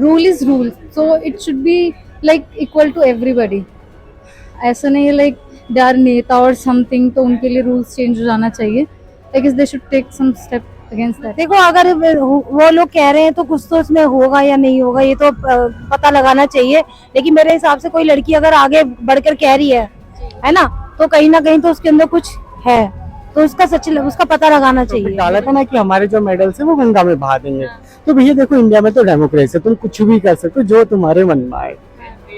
Rule is rule, so it should be like equal to everybody. ऐसा नहीं है like they are नेता और समथिंग तो उनके लिए रूल्स चेंज हो जाना चाहिए। I guess they should take some step against that. देखो, अगर वो लोग कह रहे हैं तो कुछ तो इसमें होगा या नहीं होगा, ये तो पता लगाना चाहिए। लेकिन मेरे हिसाब से कोई लड़की अगर आगे बढ़कर कह रही है ना, तो कहीं ना कहीं तो उसके अंदर कुछ है, तो उसका पता लगाना तो फिर चाहिए। डाला था ना कि हमारे जो मेडल्स है वो गंगा में बहा देंगे। तो भैया देखो, इंडिया में तो डेमोक्रेसी है, तुम कुछ भी कर सकते हो जो तुम्हारे मन में आए,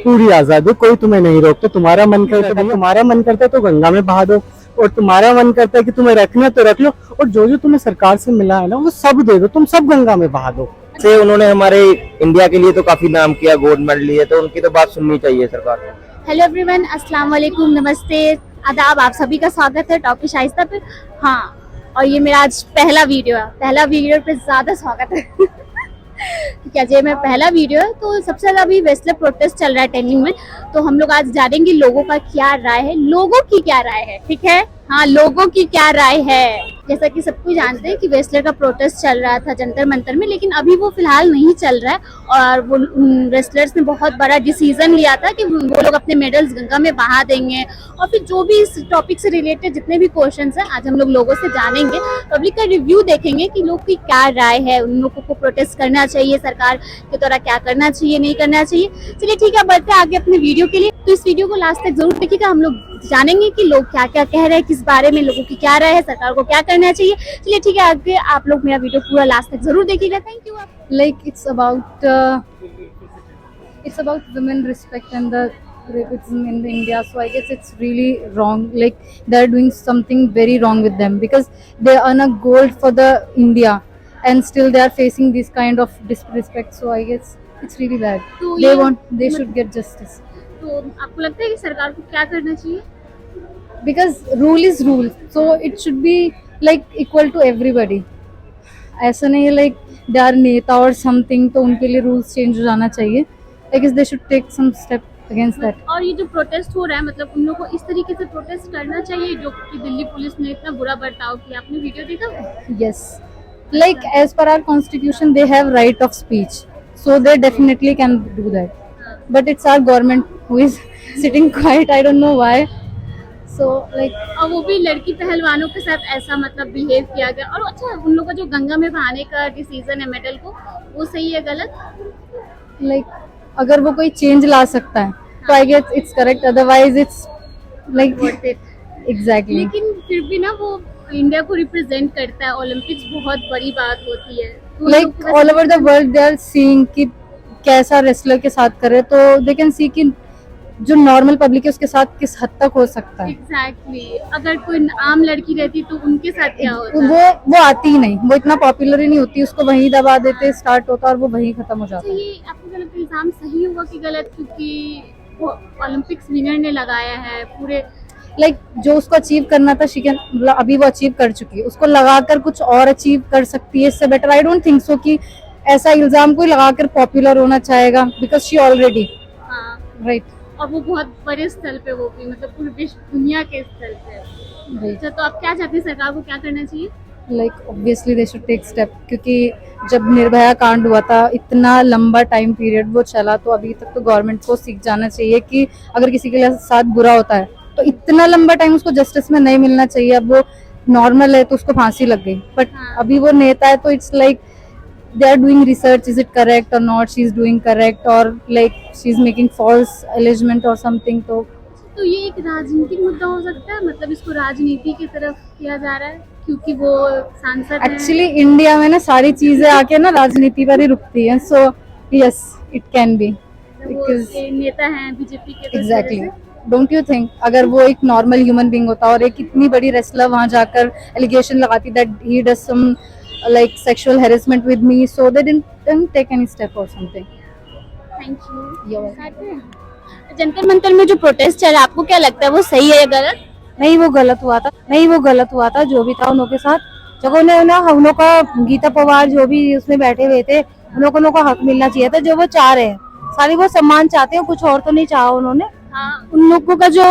पूरी आजादी, कोई तुम्हें नहीं रोकता। तुम्हारा मन करता है, तुम्हारा मन करता है तो गंगा में बहा दो, और तुम्हारा मन करता है कि तुम्हें रखना तो रख लो, और जो जो तुम्हें सरकार से मिला है ना वो सब दे दो, तुम सब गंगा में बहा दो। से उन्होंने हमारे इंडिया के लिए तो काफी नाम किया, गोल्ड मेडल लिए, तो उनकी तो बात सुननी चाहिए सरकार को। हेलो एवरीवन, अस्सलाम वालेकुम, नमस्ते, आदाब, आप सभी का स्वागत है टॉप शाइस्ता पे। हाँ, और ये मेरा आज पहला वीडियो पे ज्यादा स्वागत है क्योंकि आज ये मेरा पहला वीडियो है। तो सबसे ज्यादा अभी वेस्टलर प्रोटेस्ट चल रहा है टेनिंग में, तो हम लोग आज जानेंगे लोगों का क्या राय है, लोगों की क्या राय है। ठीक है, हाँ, लोगों की क्या राय है। जैसा कि सबको जानते हैं कि वेस्टलर का प्रोटेस्ट चल रहा था जंतर मंतर में, लेकिन अभी वो फिलहाल नहीं चल रहा है। और वो रेसलर्स ने बहुत बड़ा डिसीजन लिया था कि वो लोग अपने मेडल्स गंगा में बहा देंगे। और फिर जो भी इस टॉपिक से रिलेटेड जितने भी क्वेश्चंस हैं, आज हम लोग लोगों से जानेंगे, पब्लिक का रिव्यू देखेंगे कि लोग की क्या राय है, उन लोगों को प्रोटेस्ट करना चाहिए, सरकार के द्वारा क्या करना चाहिए, नहीं करना चाहिए। चलिए ठीक है, बढ़ते हैं आगे अपने वीडियो के लिए। तो इस वीडियो को लास्ट तक जरूर देखिएगा, हम लोग जानेंगे कि लोग क्या क्या कह रहे हैं, किस बारे में, लोगों की क्या राय है, सरकार को क्या करना चाहिए। चलिए ठीक है, आगे आप लोग मेरा वीडियो पूरा लास्ट तक जरूर देखिएगा। Thank you. Like it's about women respect and the rapism in India. So I guess it's really wrong. Like they're doing something very wrong with them because they earn a gold for the India and still they are facing this kind of disrespect. So I guess it's really bad. तो They should get justice तो आपको लगता है कि सरकार को क्या करना चाहिए? because rule is rule. So it should be like equal to everybody. ऐसा नहीं है लाइक दे आर नेता और समथिंग तो उनके लिए रूल्स चेंज हो जाना चाहिए। I guess they should take some step against that. और ये जो प्रोटेस्ट हो रहा है, मतलब उन लोगों को इस तरीके से प्रोटेस्ट करना चाहिए जो कि दिल्ली पुलिस ने इतना बुरा बर्ताव किया। आपने वीडियो देखा? Yes, like as per our constitution they have right of speech, so they definitely can do that, but it's our government who is sitting quiet. I don't know why. So like और वो भी लड़की पहलवानों के साथ ऐसा मतलब behave किया गया। और अच्छा, उन लोगों का जो गंगा में बहाने का डिसीजन है मेडल को, वो सही है गलत? लाइक अगर वो कोई चेंज ला सकता है तो I guess it's correct, otherwise it's like exactly. लेकिन फिर भी ना, वो इंडिया को रिप्रेजेंट करता है, ओलंपिक्स बहुत बड़ी बात होती है। तो like all over the world they are seeing कि कैसा रेसलर के साथ करे, तो दे कैन सी कि जो नॉर्मल पब्लिक है उसके साथ किस हद तक हो सकता है। एग्जैक्टली, अगर कोई आम लड़की रहती तो उनके साथ क्या होता? वो आती ही नहीं, वो इतना पॉपुलर ही नहीं होती, उसको वहीं दबा देते, स्टार्ट होता और वो वहीं खत्म हो जाता तो है। ये आपको क्या लगता है, इल्जाम सही होगा कि गलत? क्योंकि वो ओलंपिक्स विनर ने लगाया है पूरे। लाइक जो उसको अचीव करना था शी कैन, अभी वो अचीव कर चुकी है, उसको लगाकर कुछ और अचीव कर सकती है इससे better. I don't think so कि ऐसा इल्जाम कोई लगाकर पॉपुलर होना चाहेगा, बिकॉज शी ऑलरेडी हाँ, राइट। और वो बहुत बड़े स्तर पे, वो भी मतलब पूरी विश्व दुनिया के स्तर पे। अच्छा, तो आप क्या चाहते हैं, सरकार को क्या करना चाहिए? Like obviously they should take step, क्योंकि जब निर्भया कांड हुआ था इतना लंबा टाइम पीरियड वो चला, तो अभी तक तो गवर्नमेंट को सीख जाना चाहिए कि अगर किसी के साथ बुरा होता है तो इतना लंबा टाइम उसको जस्टिस में नहीं मिलना चाहिए। अब वो नॉर्मल है तो उसको फांसी लग गई, बट अभी वो नेता है तो it's like they are doing research, is it correct or not, she is doing correct or like she is making false allegement or something। तो ये एक राजनीतिक मुद्दा हो सकता है, मतलब इसको राजनीति की तरफ किया जा रहा है क्योंकि वो सांसद हैं। एक्चुअली इंडिया में ना सारी चीजें आके ना राजनीति पर ही रुकती हैं, so yes it can be because नेता हैं बीजेपी के। एग्जैक्टली, डोंट यू थिंक अगर वो एक नॉर्मल ह्यूमन बीइंग होता और एक इतनी बड़ी रेसलर वहां जाकर एलिगेशन लगाती that he does some like sexual harassment with me, so they didn't take any step or something। Thank you. Jantar Mantar में जो प्रोटेस्ट चल रहा है, आपको क्या लगता है वो सही है या गलत? नहीं, वो गलत हुआ था जो भी था उन लोगों के साथ। जब उन्हें ना हम लोग का गीता पवार जो भी उसमें बैठे हुए थे, उन लोगों को हक मिलना चाहिए था जो वो चाह रहे हैं। सारी वो सम्मान चाहते हैं, कुछ और तो नहीं चाहा उन्होंने। हाँ, उन लोगों का जो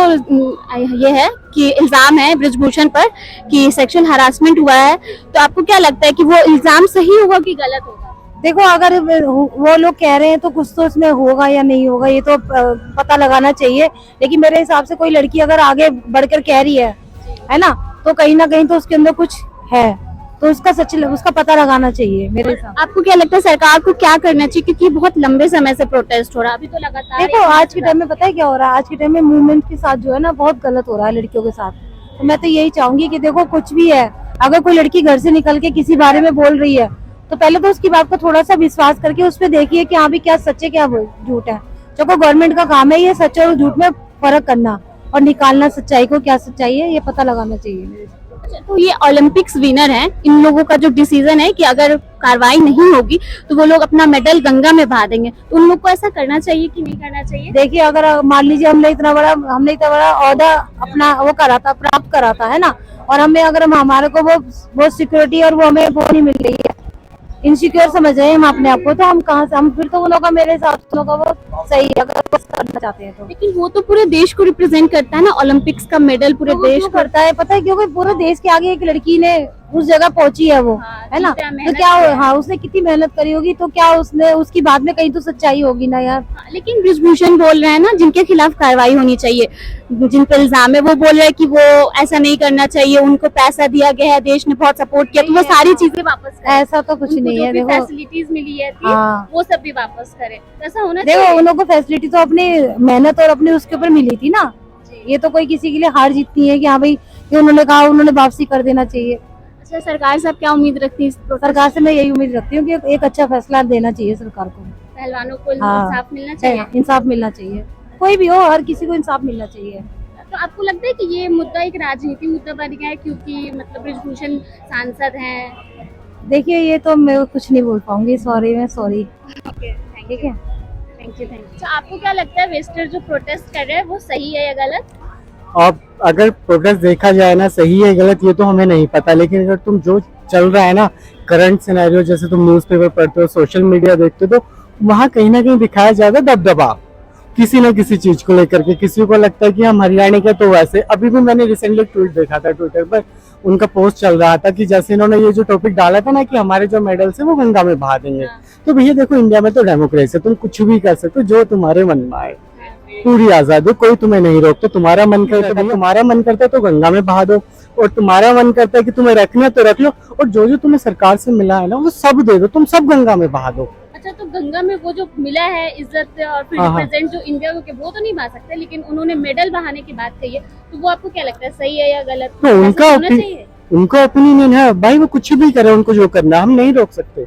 ये है कि इल्जाम है ब्रिजभूषण पर कि सेक्सुअल हरासमेंट हुआ है, तो आपको क्या लगता है कि वो इल्जाम सही होगा कि गलत होगा? देखो अगर वो लोग कह रहे हैं तो कुछ तो इसमें होगा या नहीं होगा, ये तो पता लगाना चाहिए। लेकिन मेरे हिसाब से कोई लड़की अगर आगे बढ़कर कह रही है ना कहीं ना कहीं तो उसके अंदर कुछ है, तो उसका पता लगाना चाहिए मेरे हिसाब से। आपको क्या लगता है सरकार को क्या करना चाहिए, क्योंकि बहुत लंबे समय से प्रोटेस्ट हो रहा है, अभी तो लगातार देखो आज के टाइम में पता है क्या हो रहा है, आज के टाइम में मूवमेंट के साथ जो है ना बहुत गलत हो रहा है लड़कियों के साथ। तो मैं तो यही चाहूंगी कि देखो कुछ भी है, अगर कोई लड़की घर से निकल के किसी बारे में बोल रही है तो पहले तो उसकी बात को थोड़ा सा विश्वास करके उस पर देखिए कि हाँ भी क्या सच है क्या झूठ है। जो को गवर्नमेंट का काम है ये सच और झूठ में फर्क करना और निकालना, सच्चाई को क्या सच्चाई है ये पता लगाना चाहिए। तो ये ओलंपिक्स विनर हैं, इन लोगों का जो डिसीजन है कि अगर कार्रवाई नहीं होगी तो वो लोग अपना मेडल गंगा में बहा देंगे, तो उन लोग को ऐसा करना चाहिए कि नहीं करना चाहिए? देखिए अगर मान लीजिए हमने इतना बड़ा ओहदा अपना वो करा था, प्राप्त करा था है ना, और हमें अगर हमारे को वो सिक्योरिटी और वो हमें वो नहीं मिल रही है, इनसिक्योर समझ रहे हैं हम अपने आप को, तो हम कहाँ से, हम फिर तो उन लोगों का मेरे हिसाब से उन लोगों का वो सही है अगर वो करना चाहते हैं तो। लेकिन वो तो पूरे देश को रिप्रेजेंट करता है ना, ओलंपिक्स का मेडल पूरे तो देश देश करता है, पता है क्योंकि पूरे देश के आगे एक लड़की ने उस जगह पहुंची है वो, है ना, तो क्या हाँ उसने कितनी मेहनत करी होगी, तो क्या उसने उसकी बात में कहीं तो सच्चाई होगी ना यार। लेकिन बृजभूषण बोल रहे हैं ना जिनके खिलाफ कार्रवाई होनी चाहिए, जिन पर इल्जाम है, वो बोल रहे हैं कि वो ऐसा नहीं करना चाहिए, उनको पैसा दिया गया है, देश ने बहुत सपोर्ट किया, तो वो सारी चीजें वापस करें। ऐसा तो कुछ नहीं है, देखो फैसिलिटीज मिली है हाँ। वो सब भी वापस करें, ऐसा होना देखो चाहिए। उन लोगों को फैसिलिटी तो अपनी मेहनत और अपने उसके ऊपर मिली थी ना, ये तो कोई किसी के लिए हार जीतती है कि हाँ भाई ये उन्होंने कहा उन्होंने वापसी कर देना चाहिए। अच्छा, सरकार से आप क्या उम्मीद रखती है? सरकार से मैं यही उम्मीद रखती हूँ कि एक अच्छा फैसला देना चाहिए सरकार को, पहलवानों को हाँ। इंसाफ मिलना चाहिए। इंसाफ मिलना चाहिए, कोई भी हो हर किसी को इंसाफ मिलना चाहिए। तो आपको लगता है कि ये मुद्दा एक राजनीति मुद्दा बन गया है, क्योंकि मतलब बृजभूषण सांसद हैं? देखिए ये तो मैं कुछ नहीं बोल पाऊंगी, सॉरी मैं सॉरी। ठीक है थैंक यू। तो आपको क्या लगता है वेस्टर जो प्रोटेस्ट कर रहे हैं वो सही है या गलत? अब अगर प्रोटेस्ट देखा जाए ना सही है गलत ये तो हमें नहीं पता, लेकिन अगर तुम जो चल रहा है ना करंट सिनेरियो, जैसे तुम न्यूज़पेपर पढ़ते हो, सोशल मीडिया देखते हो, तो वहाँ कहीं ना कहीं दिखाया जाता है दबदबा किसी न किसी चीज को लेकर के। किसी को लगता है कि हम हरियाणा के, तो वैसे अभी भी मैंने रिसेंटली ट्वीट देखा था ट्विटर पर, उनका पोस्ट चल रहा था कि जैसे इन्होंने ये जो टॉपिक डाला था ना कि हमारे जो मेडल्स है वो गंगा में बहा देंगे, तो भैया देखो इंडिया में तो डेमोक्रेसी है, तुम कुछ भी कर सकते हो जो तुम्हारे मन में आए, पूरी आजादी, कोई तुम्हें नहीं रोकता। तुम्हारा मन करता है, तुम्हारा मन करता है तो गंगा में बहा दो, और तुम्हारा मन करता है कि तुम्हें रखना तो रख लो, और जो जो तुम्हें सरकार से मिला है ना वो सब दे दो, तुम सब गंगा में बहा दो। अच्छा, तो गंगा में वो जो मिला है इज्जत और फिर रिप्रेजेंट जो इंडिया को, वो तो नहीं बहा सकते, लेकिन उन्होंने मेडल बहाने की बात कही है, तो वो आपको क्या लगता है सही है या गलत? तो उनका ओपिनियन है भाई, वो कुछ भी करे, उनको जो करना हम नहीं रोक सकते,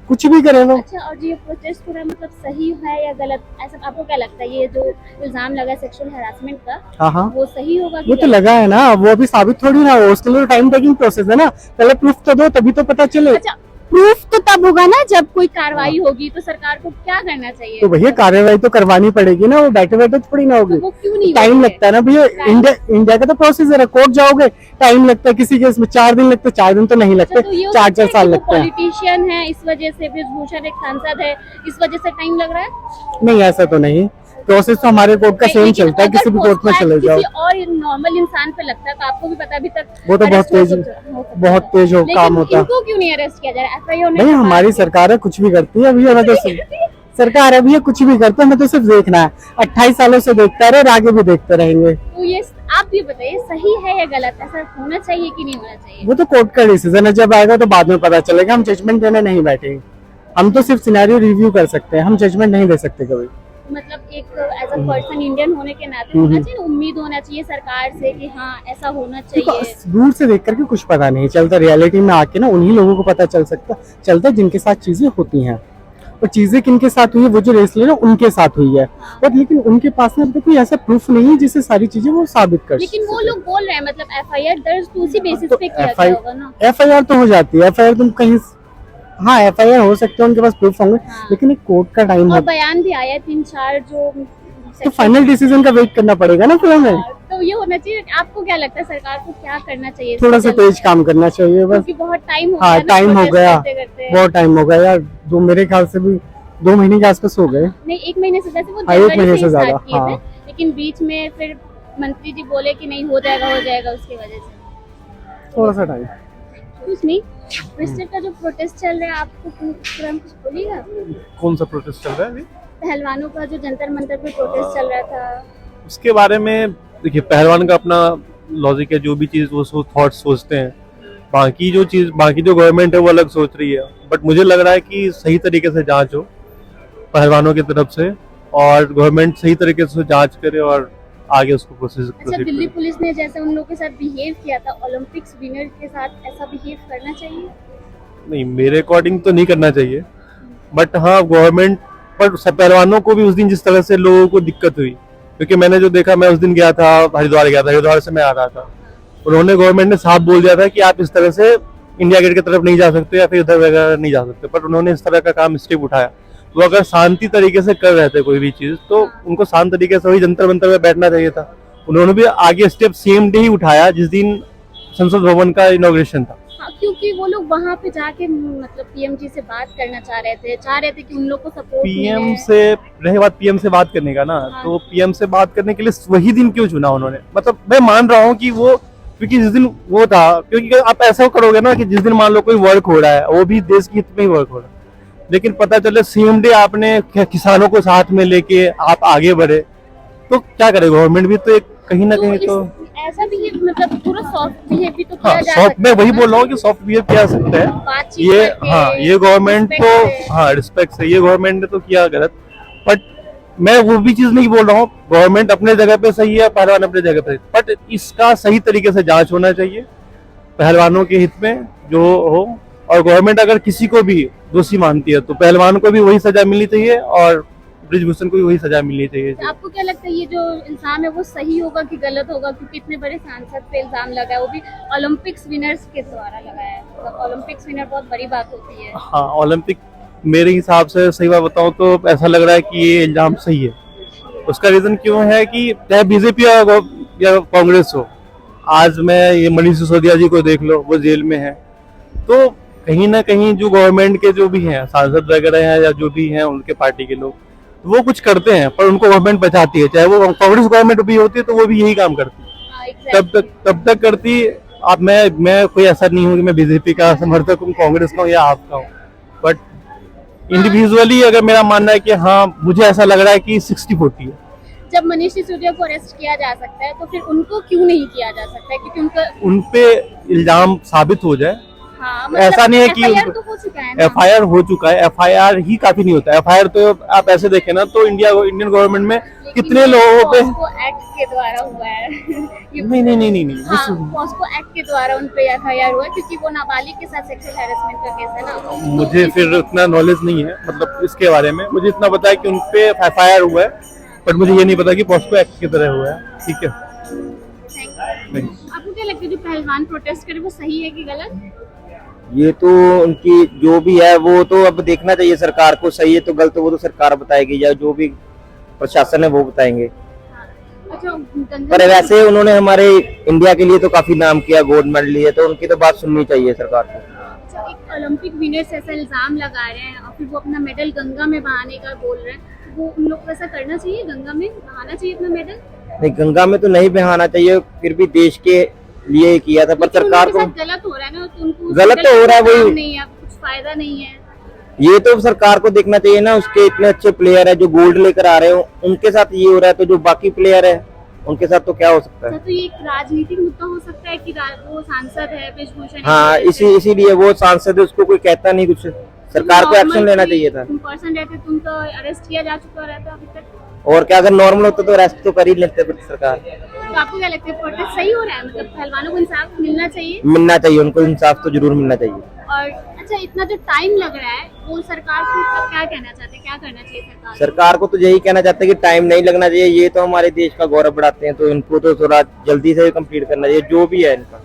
कुछ भी करे वो। अच्छा, और ये प्रोटेस्ट पूरा मतलब सही है या गलत, ऐसा आपको क्या लगता है? ये जो इल्जाम लगा सेक्सुअल हैरासमेंट का, हाँ वो सही होगा कि वो तो लगा है ना, वो अभी साबित थोड़ी ना हो, उसके लिए टाइम टेकिंग प्रोसेस है ना, पहले प्रूफ तो दो तभी तो पता चले। अच्छा, प्रूफ तो तब होगा ना जब कोई कार्रवाई होगी, तो सरकार को क्या करना चाहिए? तो भैया कार्रवाई तो करवानी पड़ेगी ना, वो बैठे बैठे थोड़ी ना होगी, तो वो क्यों नहीं टाइम लगता है ना भैया। इंडिया का तो प्रोसीजर है, कोर्ट जाओगे टाइम लगता है, किसी केस में 4 दिन लगते, 4 दिन तो नहीं लगते, 4-4 साल लगते हैं। पॉलिटिशियन है इस वजह से, बृजभूषण एक सांसद है इस वजह से टाइम लग रहा है? नहीं ऐसा तो नहीं, प्रोसेस तो हमारे कोर्ट का सेम चलता है, किसी भी कोर्ट में चले जाओ। और नॉर्मल इंसान पे लगता है, तो आपको भी पता अभी तक वो तो बहुत तेज हो काम होता है। इनको क्यों नहीं अरेस्ट किया जा रहा है? एफआईआर नहीं हमारी सरकार है, कुछ भी करती है अभी, हमें तो सरकार है भैया, कुछ भी करते हैं, हमें तो सिर्फ देखना है, 28 सालों से देखते रहे और आगे भी देखते रहेंगे। तो ये आप भी बताइए सही है या गलत, ऐसा होना चाहिए कि नहीं होना चाहिए? वो तो कोर्ट का डिसीजन है, जब आएगा तो बाद में पता चलेगा, हम जजमेंट देने नहीं बैठेंगे, हम तो सिर्फ सिनेरियो रिव्यू कर सकते हैं, हम जजमेंट नहीं दे सकते कभी। मतलब एक एज अ पर्सन इंडियन होने के नाते होना चाहिए, उम्मीद होना चाहिए सरकार से कि हाँ ऐसा होना चाहिए। दूर से देख करके कुछ पता नहीं चलता, रियलिटी में आके ना उन्हीं लोगों को पता चलता जिनके साथ चीजें होती हैं, और चीजें किनके साथ हुई है, वो जो रेसलर है उनके साथ हुई है, और लेकिन उनके पास में कोई ऐसा प्रूफ नहीं है जिससे सारी चीजें वो साबित कर। लेकिन वो लोग बोल रहे हैं मतलब एफआईआर दर्ज तो उसी बेसिस पे किया गया होगा ना? एफआईआर तो हो जाती है, एफआईआर तुम कहीं, हाँ एफआईआर हो सकते हैं, उनके पास प्रूफ होंगे, लेकिन एक कोर्ट का टाइम और बयान भी आया 3-4 जो, तो फाइनल डिसीजन का वेट करना पड़ेगा ना फिर हमें। तो ये होना चाहिए। आपको क्या लगता है सरकार को क्या करना चाहिए? थोड़ा सा तेज काम करना चाहिए बस, क्योंकि बहुत टाइम हो गया। हाँ टाइम हो गया, बहुत टाइम हो गया यार, मेरे ख्याल से भी 2 महीने के आसपास हो गए। नहीं 1 महीने से, वैसे वो 1 महीने से ज्यादा, हाँ। लेकिन बीच में फिर मंत्री जी बोले कि नहीं हो जाएगा उसकी वजह से थोड़ा सा टाइम। कुछ नहीं, मिस्टर का जो प्रोटेस्ट चल रहा है आपको तुरंत कुछ बोलिएगा? कौन सा प्रोटेस्ट चल रहा है अभी? पहलवानों का जो जंतर मंतर पे प्रोटेस्ट चल रहा था। उसके बारे में देखिए, पहलवान का अपना लॉजिक है, जो भी चीज़ वो थॉट सोचते हैं। बाकी जो गवर्नमेंट है वो अलग सोच रही है, बट मुझे लग रहा है कि सही तरीके से जांच हो पहलवानों की तरफ से, और गवर्नमेंट सही तरीके से जांच करे और आगे उसको प्रोसेस। अच्छा, दिल्ली पुलिस ने जैसे उन लोगों के साथ बिहेव किया था, ओलंपिक्स विनर के साथ ऐसा बिहेव करना चाहिए? नहीं, मेरे अकॉर्डिंग तो नहीं करना चाहिए, बट हाँ गवर्नमेंट पर पहलवानों को भी उस दिन जिस तरह से लोगों को दिक्कत हुई, क्योंकि मैंने जो देखा, मैं उस दिन गया था, हरिद्वार से मैं आ रहा था, उन्होंने गवर्नमेंट ने साफ बोल दिया था कि आप इस तरह से इंडिया गेट की तरफ नहीं जा सकते या फिर इधर वगैरह नहीं जा सकते, पर उन्होंने इस तरह का काम स्टेप उठाया। तो अगर शांति तरीके से कर रहे थे कोई भी चीज, तो उनको शांत तरीके से वही जंतर मंतर में बैठना चाहिए था। उन्होंने भी आगे स्टेप सेम डे ही उठाया जिस दिन संसद भवन का इनॉग्रेशन था। हाँ, क्योंकि वो लोग वहाँ पे जाके मतलब पीएम जी से बात करना चाह रहे थे कि उन लोग को सपोर्ट पीएम से रहे बात, पीएम से बात करने का ना, हाँ। तो पीएम से बात करने के लिए वही दिन क्यों चुना उन्होंने? मतलब मैं मान रहा हूँ कि वो, क्योंकि जिस दिन वो था, क्योंकि आप ऐसा करोगे ना कि जिस दिन मान लो कोई वर्क हो रहा है, वो भी देश के हित में ही वर्क हो रहा है, लेकिन पता चले सेम डे आपने किसानों को साथ में लेके आप आगे बढ़े, तो क्या करे गवर्नमेंट भी? तो एक कहीं ना कहीं तो ऐसा भी मतलब पूरा सॉफ्ट बिहेव भी तो किया हाँ, जा सॉफ्ट, सकता मैं है वही ना? बोल रहा हूँ कि सॉफ्ट बिहेव किया सकता है बातचीत ये। करके, हाँ, ये गवर्नमेंट respect तो से। हाँ रिस्पेक्ट से, ये गवर्नमेंट ने तो किया गलत, बट मैं वो भी चीज नहीं बोल रहा हूँ। गवर्नमेंट अपने जगह पे सही है, पहलवान अपने जगह पे, बट इसका सही तरीके से जांच होना चाहिए पहलवानों के हित में जो हो। और गवर्नमेंट अगर किसी को भी दोषी मानती है तो पहलवान को भी वही सजा मिलनी चाहिए और ब्रिजभूषण को भी वही सजा मिलनी चाहिए। आपको क्या लगता है ये जो इल्जाम है वो सही होगा कि गलत होगा? क्योंकि इतने बड़े सांसद पे इल्जाम लगा है, वो भी ओलंपिक्स विनर्स के द्वारा लगाया है। मतलब ओलंपिक्स विनर बहुत बड़ी बात होती है। हाँ, ओलंपिक, मेरे हिसाब से सही बात बताऊं तो ऐसा लग रहा है कि ये इल्जाम सही है। उसका रीजन क्यों है कि चाहे बीजेपी या कांग्रेस हो, आज मैं ये मनीष सिसोदिया जी को देख लो, वो जेल में है, तो कहीं ना कहीं जो गवर्नमेंट के जो भी हैं सांसद वगैरह हैं या जो भी हैं उनके पार्टी के लोग, वो कुछ करते हैं पर उनको गवर्नमेंट बचाती है। चाहे वो कांग्रेस गवर्नमेंट भी होती है तो वो भी यही काम करती है। हाँ, exactly। तब तक करती। अब मैं कोई ऐसा नहीं हूँ कि मैं बीजेपी का समर्थक हूँ, कांग्रेस का हूँ या आपका हूँ, बट इंडिविजुअली अगर मेरा मानना है कि हाँ, मुझे ऐसा लग रहा है कि 60-40 है। जब मनीष सिसोदिया को अरेस्ट किया जा सकता है तो फिर उनको क्यों नहीं किया जा सकता है? क्योंकि उनका उनपे इल्जाम साबित हो जाए। हाँ, ऐसा नहीं है कि FIR तो हो चुका है ना? एफआईआर हो चुका है, एफआईआर ही काफी नहीं होता। एफआईआर तो आप ऐसे देखें ना तो इंडियन गवर्नमेंट में कितने लोगों पे पॉस्को एक्ट के द्वारा हुआ है। नहीं हाँ, पॉस्को एक्ट के द्वारा उन पे FIR हुआ है क्योंकि वो नाबालिग के साथ सेक्सुअल हैरेसमेंट का केस है ना। मुझे फिर उतना नॉलेज नहीं है, मतलब इसके बारे में मुझे इतना पता है कि उनपे एफआईआर हुआ है, बट मुझे ये नहीं पता कि पॉस्को एक्ट की तरह हुआ है। ठीक है, आपको क्या लगता है जो पहलवान प्रोटेस्ट करे वो सही है कि गलत? ये तो उनकी जो भी है वो तो अब देखना चाहिए सरकार को, सही है तो गलत वो तो सरकार बताएगी या जो भी प्रशासन है वो बताएंगे। अच्छा, पर वैसे उन्होंने हमारे इंडिया के लिए तो काफी नाम किया, गोल्ड मेडल लिए, तो उनकी तो बात सुननी चाहिए सरकार को। अच्छा, एक ओलंपिक विनर्स ऐसा इल्जाम लगा रहे हैं और फिर वो अपना मेडल गंगा में बहाने का बोल रहे हैं, वो उन लोग को ऐसा करना चाहिए? गंगा में बहाना चाहिए अपना मेडल? नहीं, गंगा में तो नहीं बहाना चाहिए, फिर भी देश के लिए किया था, पर सरकार को गलत हो रहा है ना, तो उनको गलत तो हो रहा है, वही नहीं है, कुछ फायदा नहीं है। ये तो सरकार को देखना चाहिए ना। उसके इतने अच्छे प्लेयर है जो गोल्ड लेकर आ रहे हो, उनके साथ ये हो रहा है, तो जो बाकी प्लेयर है उनके साथ तो क्या हो सकता है? तो ये एक राजनीतिक मुद्दा हो सकता है कि वो सांसद है ब्रिजभूषण, हाँ, इसीलिए वो सांसद है, उसको कोई कहता नहीं कुछ, सरकार को एक्शन लेना चाहिए था। तुम पर्सन रहते तो उनका अरेस्ट किया जा चुका रहता अभी तक। और क्या, अगर नॉर्मल होता तो अरेस्ट तो कर ही लेते सरकार। तो आपको क्या लगता है प्रोटेस्ट सही हो रहा है? मतलब पहलवानों को इंसाफ मिलना चाहिए? मिलना चाहिए, उनको इंसाफ तो जरूर मिलना चाहिए। और अच्छा, इतना जो टाइम लग रहा है वो सरकार को क्या कहना चाहते हैं, क्या करना चाहिए सरकार? सरकार को तो यही कहना चाहते हैं कि टाइम नहीं लगना चाहिए, ये तो हमारे देश का गौरव बढ़ाते हैं, तो इनको तो थोड़ा जल्दी से कंप्लीट करना चाहिए। जो भी है इनका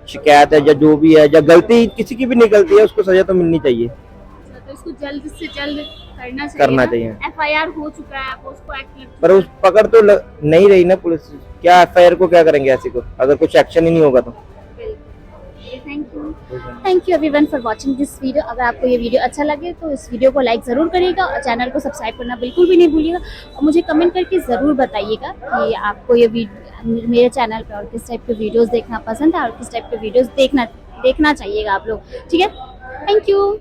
शिकायत है या जो भी है या गलती किसी की भी निकलती है उसको सजा तो मिलनी चाहिए। तो इसको जल्द से जल्द करना चाहिए। FIR हो चुका है, पोस्को एक्ट पर उस पकड़ तो नहीं रही ना पुलिस, क्या FIR को क्या करेंगे ऐसे को, अगर कुछ एक्शन ही नहीं होगा तो। Thank you everyone for watching this video. अगर आपको ये वीडियो अच्छा लगे तो इस वीडियो को लाइक ज़रूर करिएगा और चैनल को सब्सक्राइब करना बिल्कुल भी नहीं भूलिएगा। और मुझे कमेंट करके ज़रूर बताइएगा कि आपको ये मेरे चैनल पर और किस टाइप के वीडियोस देखना पसंद है और किस टाइप के वीडियोस देखना देखना चाहिएगा आप लोग, ठीक है। Thank you.